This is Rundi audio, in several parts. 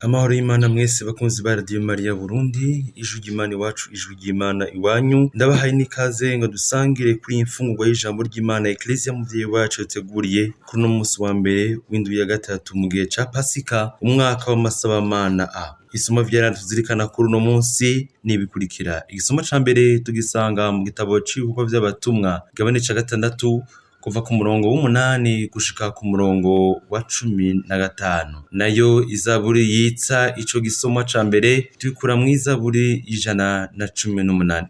Amahoro y'Imana mwese bakunzi ba Radio Maria Burundi, ijwi ry'Imana iwacu, ijwi ry'Imana iwanyu. Ndabahaye n'ikaze ngo dusangire kuri imfungurwa y'ijambo ry'Imana Ecclesia muvyeyi wacu yateguriye kuri uno musi wa mbere w'indwi ya gatatu mu gihe ca Pasika, umwaka w'amasabamana A. Isomo vyera tuzirikana kuri uno munsi nibikurikira. Igisomo ca mbere tugisanga mu gitabo c'ibikorwa vy'abatumwa, igabane ca 6 kuva ku murongo w'8 gushika ku murongo wa 15. Nayo izaburi yitsa ico gisomwa ca mbere tubikura mw'izaburi 118.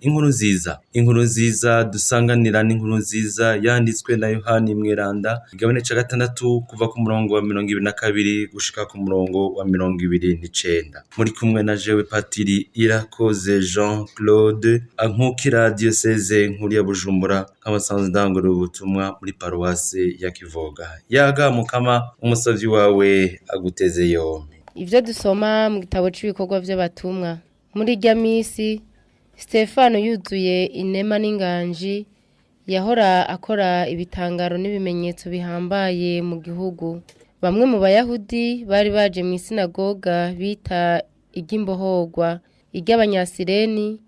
Inkuru nziza dusanganira n'inkuru nziza yanditswe na Yohani Mweranda, igabane ca 6 kuva ku murongo wa 22 gushika ku murongo wa 29. Muri kumwe na jewe Patiri Irakoze Jean Claude, ankukira diocese nkuru ya Bujumbura, abasanzwe ndangura ubutumwa muri paruwase ya Kivoga. Yaga Mukama, umusavyi wawe aguteze yompi. Ivyo dusoma mu gitabo c'ibikorwa vy'abatumwa. Muri irya misi Stefano yuzuye inema n'inganji, yahora akora ibitangaro n'ibimenyetso bihambaye mu gihugu. Bamwe mu Bayahudi bari baje mu sinagoga bita iry'imbohorwa, iry'Abanyasireni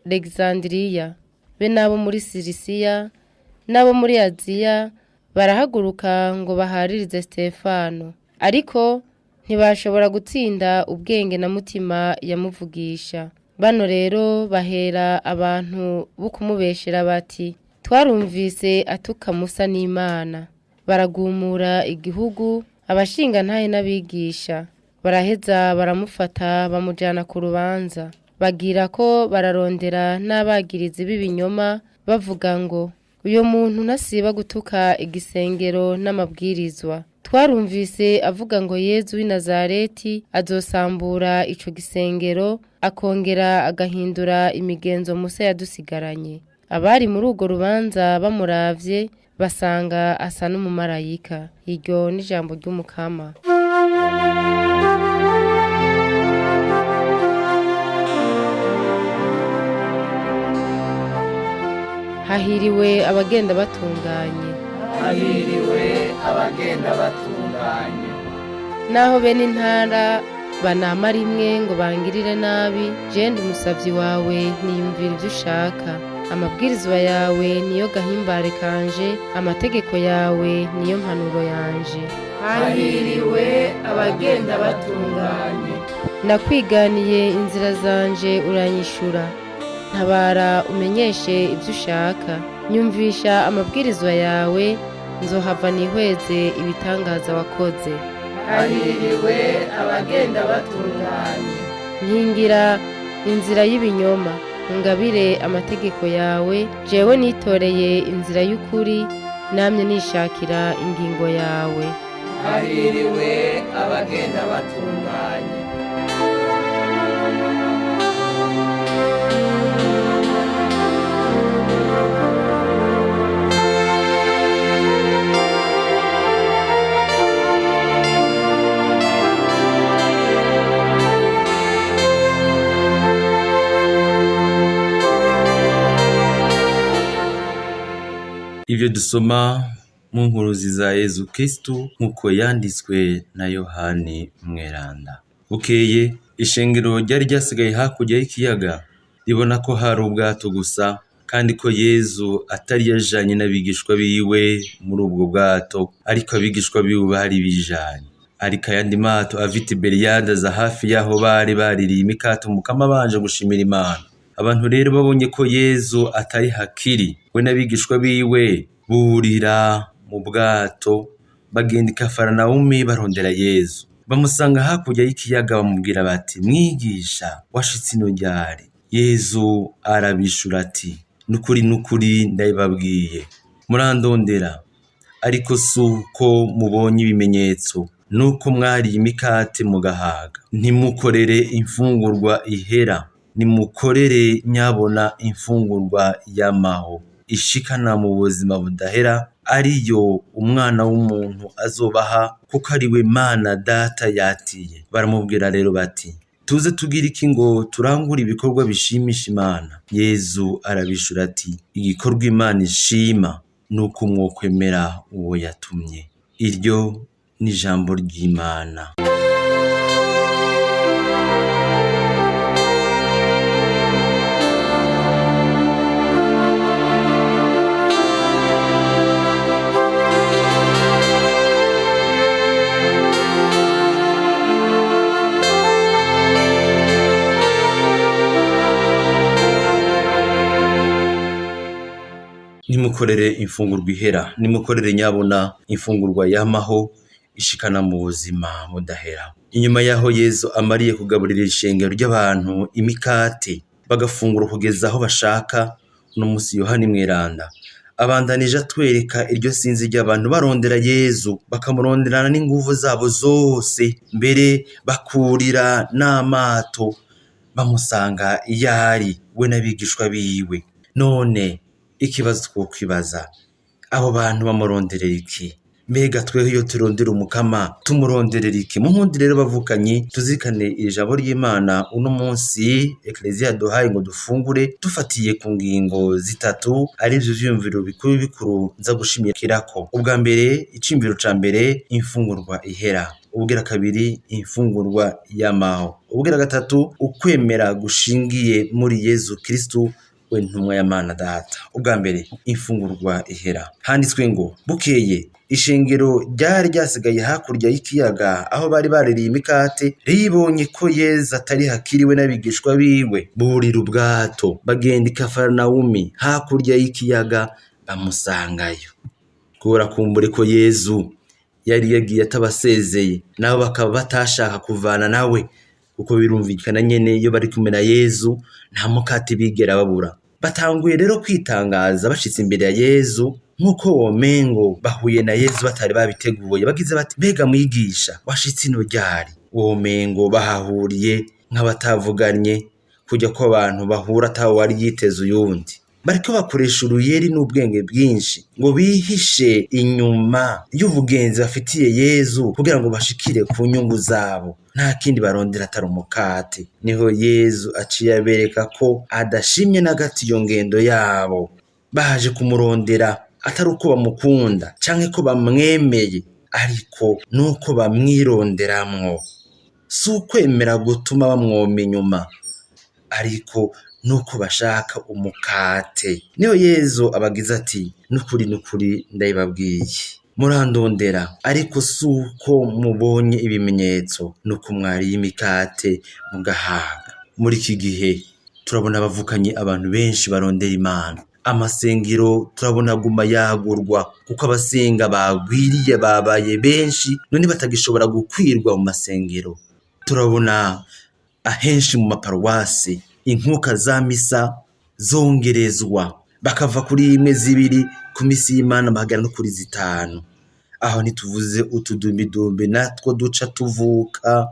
n'iry'Abanyalexandriya. Be nabo muri Sirisiya nabo muri Aziya barahaguruka ngo baharirize Stefano, ariko ntibashobora gutsinda ubwenge na mutima yamuvugisha. Bano rero bahera abantu bo kumubeshera bati, twarumvise atuka Musa n'Imana. Baragumura igihugu, abashinga ntahe n'abigisha, baraheza baramufata bamujana ku rubanza. Bagira ko bararondera n'abagirizi b'ibinyoma, bavuga ngo uyo muntu nasiba gutuka igisengero n'amabwirizwa. Twarumvise avuga ngo Yezu w'i Nazareti azosambura ico gisengero, akongera agahindura imigenzo Musa yadusigaranye. Abari muri urwo rubanza bamuravye basanga asa n'umumarayika. Iryo ni ijambo ry'Umukama. Hahiriwe abagenda batunganye. Hahiriwe abagenda batunganye. Naho bene intara banama rimwe ngo bangirire nabi, jende umusavyi wawe niyumvira ivyo ushaka. Amabwirizwa yawe niyo gahimbare kanje, amategeko yawe niyo mpanuro yanje. Hahiriwe abagenda batunganye. Nakwiganiye inzira zanje uranyishura. Ntabara umenyeshe ivyo ushaka. Nyumvisha amabwirizwa yawe, nzohava nihweze ibitangaza wakoze. Hahiriwe abagenda batunganye. Nkingira inzira y'ibinyoma, ungabire amategeko yawe. Jewe nitoreye inzira y'ukuri, namye nishakira ingingo yawe. Hahiriwe abagenda batunganye. Ivyo dusoma mu nkuru za Yezu Kristu nk'uko yanditswe na Yohani Mweranda. Bukeye ishengero ryari ryasigaye hakurya y'ikiyaga, ribona ko hari ubwato gusa, kandi ko Yezu atari yajanye n'abigishwa biwe muri ubwo bwato, ariko abigishwa biwe bari bijanye. Ariko ayandi mato ava i Tiberiyade aza hafi yaho bari baririye imikate Umukama banje gushimira Imana. Abantu rero babonye ko Yezu atari hakiri, we n'abigishwa biwe burira mu bwato bagenda i Kafaranawumi barondera Yezu. Bamusanga hakurya y'ikiyaga bamubwira bati, mwigisha washitse ino ryari? Yezu arabishura ati, nukuri ndabibabwiye, murandondera, ariko suko mubonye ibimenyetso, nuko mwariye imikate mugahaga. Ntimukorere imfungurwa ihera, nimukorere nyabona imfungurwa y'amaho ishikana mu buzima budahera, ariyo umwana w'umuntu azobaha, kuko ari we Mana Data yatiye. Baramubwira rero bati, tuze tugira iki ngo turangure ibikorwa bishimisha Imana? Yezu arabishura ati, igikorwa Imana ishima nuko mwokwemera uwo yatumye. Iryo ni ijambo ry'Imana. nimukorere imfungurwa ihera, nimukorere nyabona imfungurwa yamaho ishikana mu buzima budahera. Inyuma yaho Yezu amariye kugaburira ishengero ry'abantu imikate bagafungura kugeza aho bashaka, uno musi Yohani Mweranda abandanije atwereka iryo sinzi ry'abantu barondera Yezu, bakamuronderana n'inguvu zabo zose, mbere bakurira n'amato bamusanga iyari we n'abigishwa biwe. None ikibazo twokwibaza, abo bantu bamuronderera iki? Mbega tweho iyo turondera umukama tumuronderera iki? Muhundi rero bavukanyi tuzikane ijambo ry'Imana uno munsi Eklezia duhaye ngo dufungure dufatiye ku ngingo zitatu, ari byo vyumviro bikuru nza gushimikirako. Ubwa mbere, icimbiro ca mbere, imfungurwa ihera. Ubwira kabiri, imfungurwa yamaho. Ubwira gatatu, ukwemera gushingiye muri Yezu Kristu we ntumwa ya Mana Data. Ubwa mbere, imfungurwa ihera. Handitswe ngo bukeye ishengero ryari ryasigaye hakurya y'ikiyaga aho bari baririye imikate, ribonye ko Yezu atari hakiriwe n'abigishwa biwe, burira ubwato bagenda i Kafarinawumi hakurya y'ikiyaga bamusangayo. Kubera kumbure ko Yezu yari yagiye atabasezeye, nabo bakaba batashaka kuvana nawe, kuko birumvikana nyene iyo bari kumwe na Yezu nta mukate bigera babura. Batanguye rero kwitangaza bashitse imbere ya Yezu, nkuko womengo bahuye na Yezu batari babiteguye. Bagize bati, mbega mwigisha washitse ino ryari? Womengo bahahuriye nk'abatavuganye, kujya ko abantu bahura atawe wari yiteze uyundi. Bariko bakoresha uruyeri n'ubwenge bwinshi ngo bihishe inyuma y'ubugenzi bafitiye Yezu kugira ngo bashikire ku nyungu zabo, nta kindi barondera atari umukate. Niho Yezu aciye abereka ko adashimye na gato iyo ngendo yabo. Baje kumurondera atari uko bamukunda canke ko bamwemeye, ariko nuko bamwironderamwo. Si ukwemera gutuma bamwoma inyuma, ariko nuko bashaka umukate. Niyo Yezu abagize ati, nukuri ndabibabwiye, murandondera ariko si uko mubonye ibimenyetso, nuko mwariye imikate mugahaga. Muri iki gihe turabona abavukanyi abantu benshi barondera Imana. Amasengero turabona aguma yagurwa kuko abasenga bagwiriye babaye benshi, none batagishobora gukwirwa mu masengero. Turabona ahenshi mu maparuwasi inkuka za misa zongerezwa, bakava kuri imwe zibiri ku misi y'Imana bahagera no kuri zitanu. Aho ntituvuze utudumbidumbi natwo duca tuvuka,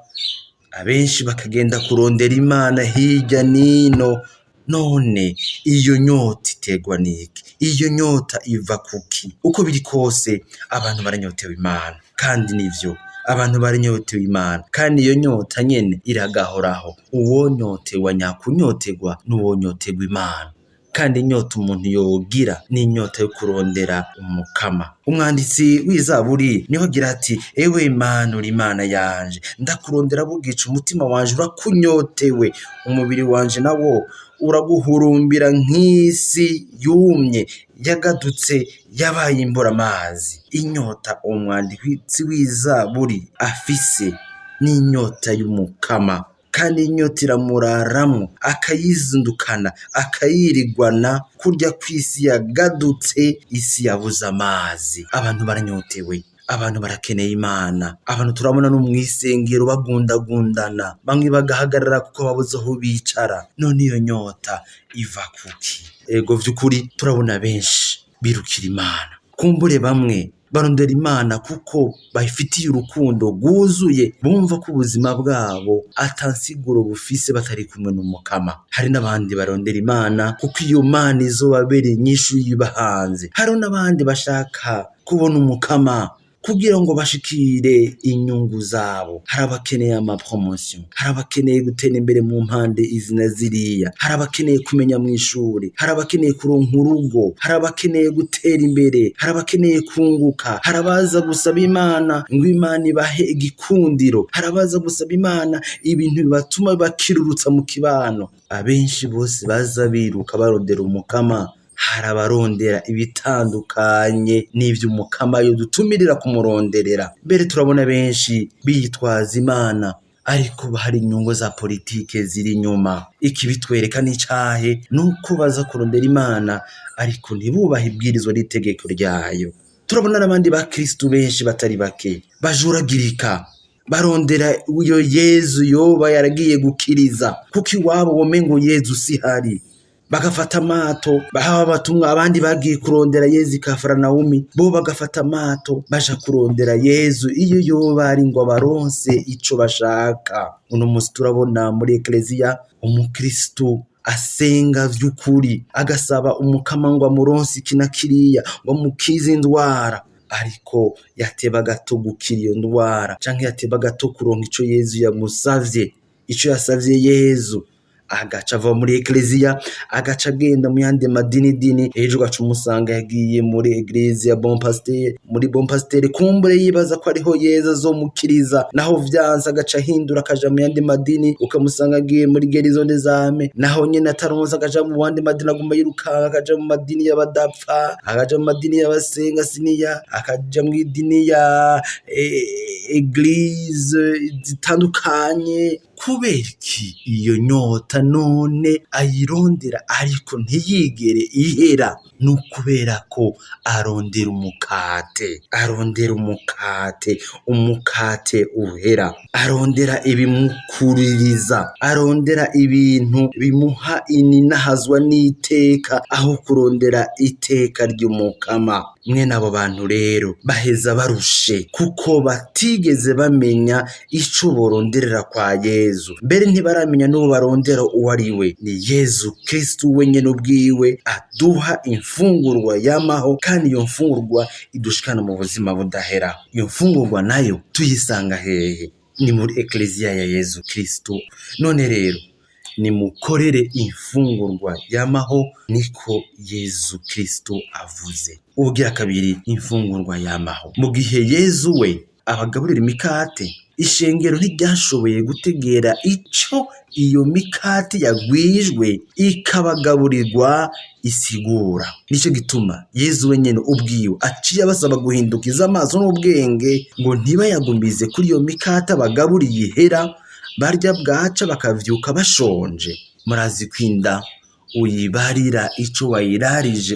abenshi bakagenda kurondera Imana hirya nino. None iyo nyota iterwa niki? Iyo nyota iva kuki? Uko biri kose abantu baranyotewe Imana, kandi nivyo abantu baranyotewe Imana, kandi iyo nyota nyene iragahoraho. Uwo nyotewe nyakunyotegwa n'uwo nyotegwa Imana, kandi inyota umuntu yogira ni inyota yo kurondera umukama. Umwanditsi w'Izaburi niho agira ati, ewe Imana uri Imana yanje, ndakurondera bugica, umutima wanje urakunyotewe, umubiri wanje nawo uraguhurumbira nk'isi yumye yagadutse yabaye imbura amazi. Inyota umwanditsi w'Izaburi afise ni inyota y'umukama, kandi inyota iramuraramwo akayizindukana akayirigwana, kurya kw'isi yagadutse, isi yabuze amazi. Abantu baranyotewe, abantu barakeneye Imana. Abantu turabona no mw'isengero bagundagundana, bamwe bagahagarara kuko babuze aho bicara. None iyo nyota iva kuki? Ego vy'ukuri turabona benshi birukira Imana, kumbure bamwe barondera Imana kuko bayifitiye urukundo rwuzuye, bumva ko ubuzima bwabo atansiguro bufise batari kumwe n'umukama. Hari n'abandi barondera Imana kuko iyo Mana izobabereye inyishu yibahanze. Hari n'abandi bashaka kubona umukama kugira ngo bashikire inyungu zabo. Hari abakeneye amapromotion, hari abakeneye gutera imbere mu mpande izi na ziriya, hari abakeneye kumenya mw'ishuri, hari abakeneye kuronka urugo, hari abakeneye gutera imbere, hari abakeneye kunguka, hari abaza gusaba Imana ngo Imana ibahe igikundiro, hari abaza gusaba Imana ibintu bibatuma bakirurutsa mu kibano. Abenshi bose baza biruka barondera umukama. Hari abarondera ibitandukanye n'ivyo umukama yo dutumirira kumuronderera. Mbere turabona benshi bitwaza Imana ariko hari inyungu za politike ziri inyuma. Iki bitwereka n'icahe nuko baza kurondera Imana ariko ntibubahe ibwirizwa n'itegeko ryayo. Turabona n'abandi bakristu benshi batari bake bajuragirika barondera uyo Yezu yoba yaragiye gukiriza, kuko iwabo womengo Yezu sihari. Bagafata amato bahawe abatumwa, abandi bagiye kurondera Yezu Kafaranawumi, bo bagafata amato baja kurondera Yezu iyo yoba ari ngo baronse ico bashaka. Uno musi turabona muri ekleziya umukristu asenga vy'ukuri agasaba umukama ngo amuronse iki na kiriya ngo amukize indwara, ariko yateba gato gukira iyo ndwara canke yateba gato kuronka ico Yezu yamusavye, ico yasavye Yezu, agaca ava muri ekleziya agaca agenda mu yandi madini, ejo gaca umusanga yagiye muri eglise ya Bon Pasteur, muri Bon Pasteur kumbure yibaza ko ariho Yezu azomukiriza, naho vyanse agaca hindura akaja mu yandi madini, ukamusanga agiye muri Gerison des Âmes, naho nyene ataronse agaja mu wandi madini, aguma yirukanga akaja mu madini y'abadapfa, akaja mu madini y'abasenga siniya, akaja mu idini ya eglise zitandukanye. Kuberiki iyo nyota none ayirondera ariko ntiyigere ihera? Nukubera ko arondera umukate uhera, arondera ibimukuririza, arondera ibintu bimuha ininahazwa n'iteka aho kurondera iteka ry'umukama. Mwene abo bantu rero baheza barushe kuko batigeze bamenya ico boronderera kwa Yezu, mbere ntibaramenya n'uwo barondera uwo ari we. Ni Yezu Kristu wenyene ubwiwe aduha imfungurwa yamaho, kandi iyo mfungurwa idushikana mu buzima budahera. Iyo mfungurwa nayo tuyisanga hehe? Ni muri ekleziya ya Yezu Kristu. None rero nimukorere imfungurwa yamaho, niko Yezu Kristu avuze. Ubugira kabiri, imfungurwa yamaho. Mu gihe Yezu we abagaburira imikate, ishengero ntiryashoboye gutegera ico iyo mikate yagwijwe ikabagaburirwa isigura. Nico gituma Yezu wenyene ubwiwe aciye abasaba guhindukiza amaso n'ubwenge ngo ntibayagumize kuri iyo mikate abagaburiye ihera, barya bwaca bakavyuka bashonje. Murazi kwinda uyibarira ico wayirarije,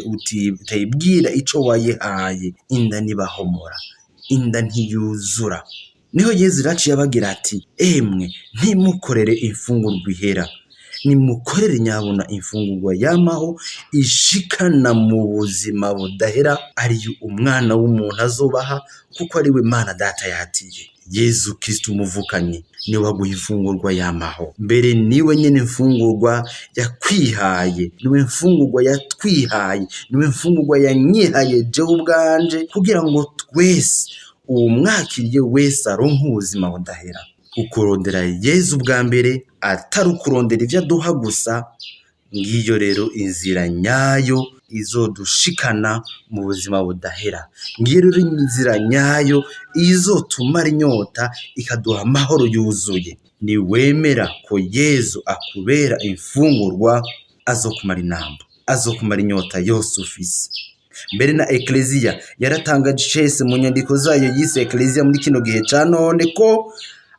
utayibwira ico wayihaye, inda nibahomora, inda ntiyuzura. Niho Yezu raciye abagira ati, emwe ntimukorere imfungurwa ihera, nimukorere nyabona imfungurwa yamaho ishikana mu buzima budahera, ariyo umwana w'umuntu azobaha, kuko ari we Mana Data yatiye. Yezu Kristu umuvukanye niwe waguha imfungurwa yamaho, mbere niwe nyene imfungurwa yakwihaye, niwe imfungurwa yatwihaye, niwe imfungurwa yanyihaye jewe ubwanje, kugira ngo twese umwakiriye wese aronke ubuzima budahera. Ukurondera Yezu bwa mbere atari ukurondera ivyo aduha gusa, ngiyo rero inzira nyayo izodushikana mu buzima budahera. Ngiyo rero inzira nyayo izotumara inyota ikaduha amahoro yuzuye. Ni wemera ko Yezu akubera imfungurwa, azokumara inamba, azokumara inyota yose ufise. Mbere na ekleziya yaratangaje cese mu nyandiko zayo yise ekleziya muri kino gihe ca none ko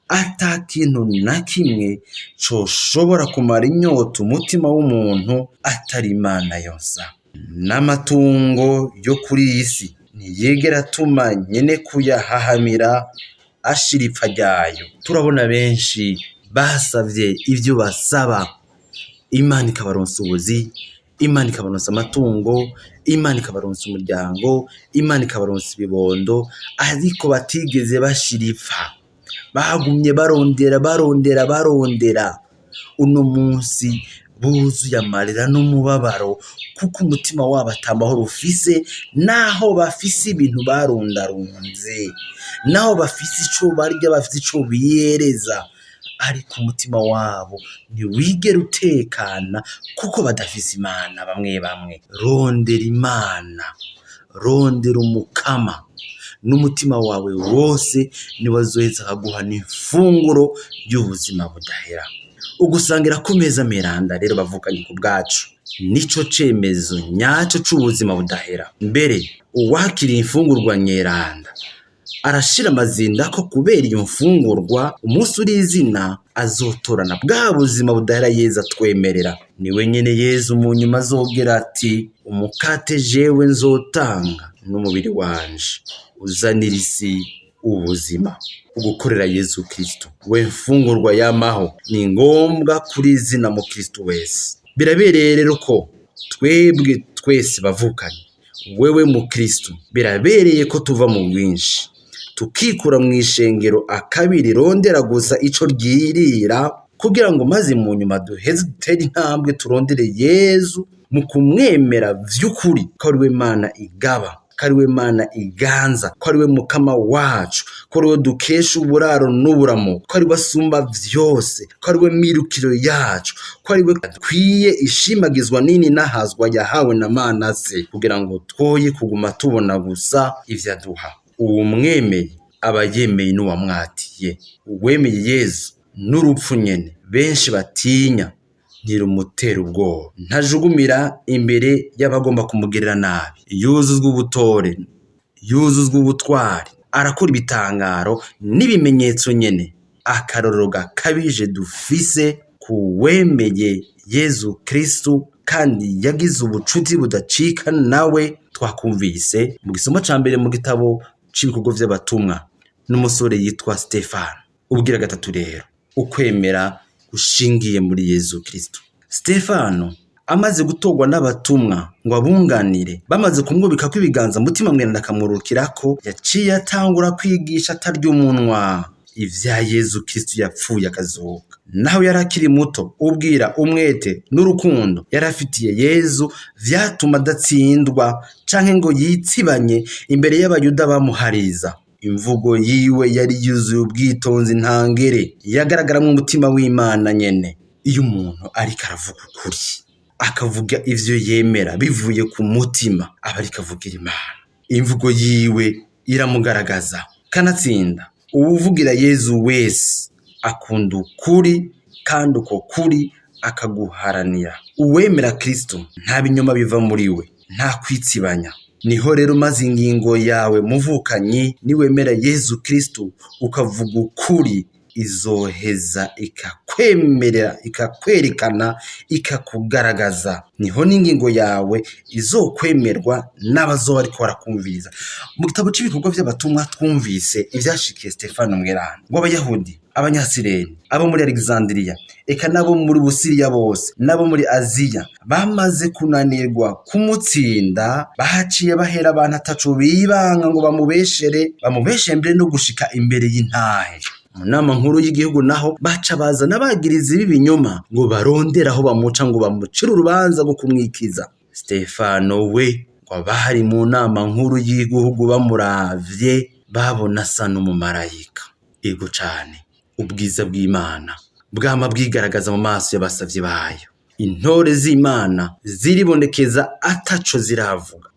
ata kintu na kimwe coshobora kumara inyota umutima w'umuntu atari Imana yonsa. N'amatungo yo kuri iyi si ntiyigera atuma nyene kuyahahamira ashira ipfa ryayo. Turabona benshi basavye ivyo basaba, Imana ikabaronsa ubuzi, Imana ikabaronsa amatungo, Imana ikabaronsa umuryango, Imana ikabaronsa ibibondo, ariko batigeze bashira ipfa. Bagumye barondera. Uno munsi buzuye amarira n'umubabaro, kuko umutima wabo atamahoro ufise, naho bafise ibintu barundarunze, naho bafise ico barya, bafise ico biyereza, ariko umutima wabo ntiwigera utekana, kuko badafise Imana. Bamwe rondera Imana, rondera umukama n'umutima wawe wose, niwe azoheza akaguha n'imfunguro y'ubuzima budahera. Ugusangira ku meza meranda rero bavukanye ku bwacu nico cemezo nyaco c'ubuzima budahera. Mbere uwakiriye imfungurwa nyeranda arashira amazinda ko kubera iyo mfungurwa umunsi uri izina azotorana bwa buzima budahera Yezu atwemerera. Niwe nyene Yezu mu nyuma azogera ati umukate jewe nzotanga n'umubiri wanje uzanira isi ubuzima. Ugukorera Yezu Kristo we mfungurwa yamaho ni ngombwa kuri izina mu Kristo wese. Birabereye rero ko twebwe twese bavukanye wewe mu Kristo birabereye ko tuva mu bwinshi tukikura mu ishengero akabiri rondera gusa ico ryirira kugira ngo maze mu nyuma duheze dutere intambwe turondere Yezu mu kumwemera vy'ukuri ko ari we Mana igaba, ko ari we Mana iganza, ko ari we mukama wacu, ko ari we dukesha uburaro n'uburamo, ko ari we asumba vyose, ko ari we mirukiro yacu, ko ari we kwiye ishimagizwa nini nahazwa yahawe na Mana se kugira ngo twoye kuguma tubona gusa ivyo aduha. Uwo mwemeye aba yemeye n'uwamwatiye. Uwemeye Yezu n'urupfu nyene benshi batinya ntirumutera ubwoba, ntajugumira imbere y'abagomba kumugirira nabi, yuzuzwa ubutore, yuzuzwa ubutwari, arakora ibitangaro n'ibimenyetso nyene. Akarorero gakabije dufise ku wemeye Yezu Kristo kandi yagize ubucuti budacika nawe twakumvise mu gisomo ca mbere mu gitabo c'ibikorwa vy'abatumwa n'umusore yitwa Stefano. Ubwira gatatu rero ukwemera ushingiye muri Yezu Kristo. Stefano amaze gutorwa n'abatumwa ngo abunganire, bamaze kumwubika ko ibiganza mutima mweranda akamurukirako, yaciye atangura kwigisha atarya umunwa ivya Yezu Kristo yapfuye akazuka. Naho yarakiri muto, ubwira umwete n'urukundo yarafitiye Yezu vyatuma adatsindwa canke ngo yitsibanye imbere y'abayuda bamuhariza. Imvugo yiwe yari yuzuye ubwitonzi ntangere, yagaragaramwo umutima w'Imana nyene. Iyo umuntu ariko aravuga ukuri akavuga ivyo yemera bivuye ku mutima aba ariko avugira Imana. Imvugo yiwe iramugaragaza kanatsinda. Uwuvugira Yezu wese akunda ukuri kandi uko kuri akaguharanira. Uwemera Kristo nta binyoma biva muri we, nta kwitsibanya. Niho rero maze ingingo yawe muvukanyi niwemera Yezu Kristo ukavuga ukuri izoheza ikakwemerera, ikakwerekana, ikakugaragaza. Niho n'ingingo yawe izokwemerwa n'abazoba ariko barakumviriza. Mu gitabo c'ibikorwa vy'abatumwa twumvise ivyashikiye Stefano mweranda ngo Abayahudi, Abanyasireni, abo muri Alexandria, eka nabo muri Busiriya bose, nabo muri Aziya bamaze kunanirwa kumutsinda, bahaciye bahera abantu ataco bibanga ngo bamubeshere mbere no gushika imbere y'intahe. Mu nama nkuru y'igihugu naho baca bazana abagirizi b'ibinyoma ngo barondera aho bamuca ngo bamucire urubanza rwo kumwikiza. Stefano we ngo abahari mu nama nkuru y'igihugu bamuravye babona asa n'umumarayika. Ego cane ubwiza bw'Imana bwama bwigaragaza mu maso y'abasavye bayo. Intore z'Imana ziribonekeza ataco ziravuga.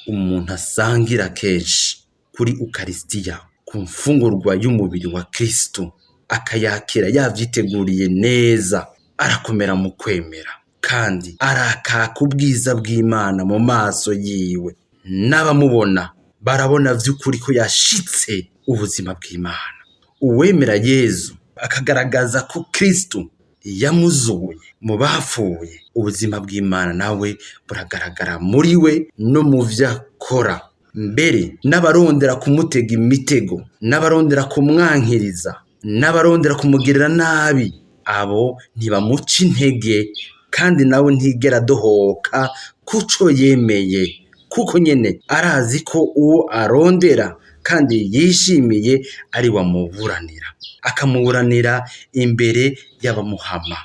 Umuntu asangira kenshi kuri Ukaristiya ku mfungurwa y'umubiri wa Kristo akayakira yavyiteguriye neza, arakomera mu kwemera kandi arakaka ubwiza bw'Imana mu maso yiwe. N'abamubona barabona vy'ukuri ko yashitse ubuzima bw'Imana. Uwemera Yezu akagaragaza ko Kristo yamuzuye mu bapfuye, ubuzima bw'Imana nawe buragaragara muri we no mu vyakora. Mbere n'abarondera kumutega imitego, n'abarondera kumwankiriza, n'abarondera kumugirira nabi, abo ntibamuca intege kandi nawe ntigera dohoka kuco yemeye, kuko nyene arazi ko uwo arondera kandi yishimiye ari wamuburanira, akamuburanira imbere y'abamuhama,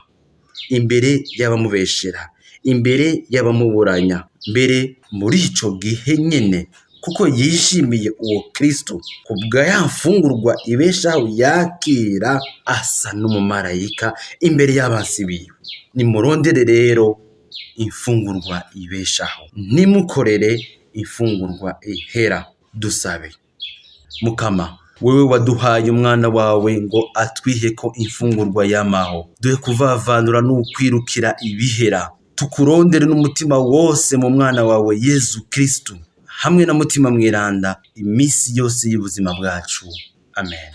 imbere y'abamubeshera, imbere y'abamuburanya. Mbere muri ico gihe nyene kuko yishimiye uwo Kristo kubwa yamfungurwa ibeshaho yakira, asa n'umumarayika imbere y'abasi biwe. Nimurondere rero imfungurwa ibeshaho, nimukorere imfungurwa ihera. Dusabe. Mukama, wewe waduhaye umwana wawe ngo atwihe ko imfungurwa yamaho, duhe kuvavanura n'ukwirukira ibihera, tukurondere n'umutima wose mu mwana wawe Yezu Kristo, hamwe na mutima mweranda iminsi yose y'ubuzima bwacu. Amen.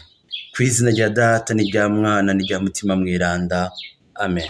Ku izina rya Data n'irya Mwana n'irya mutima mweranda. Amen.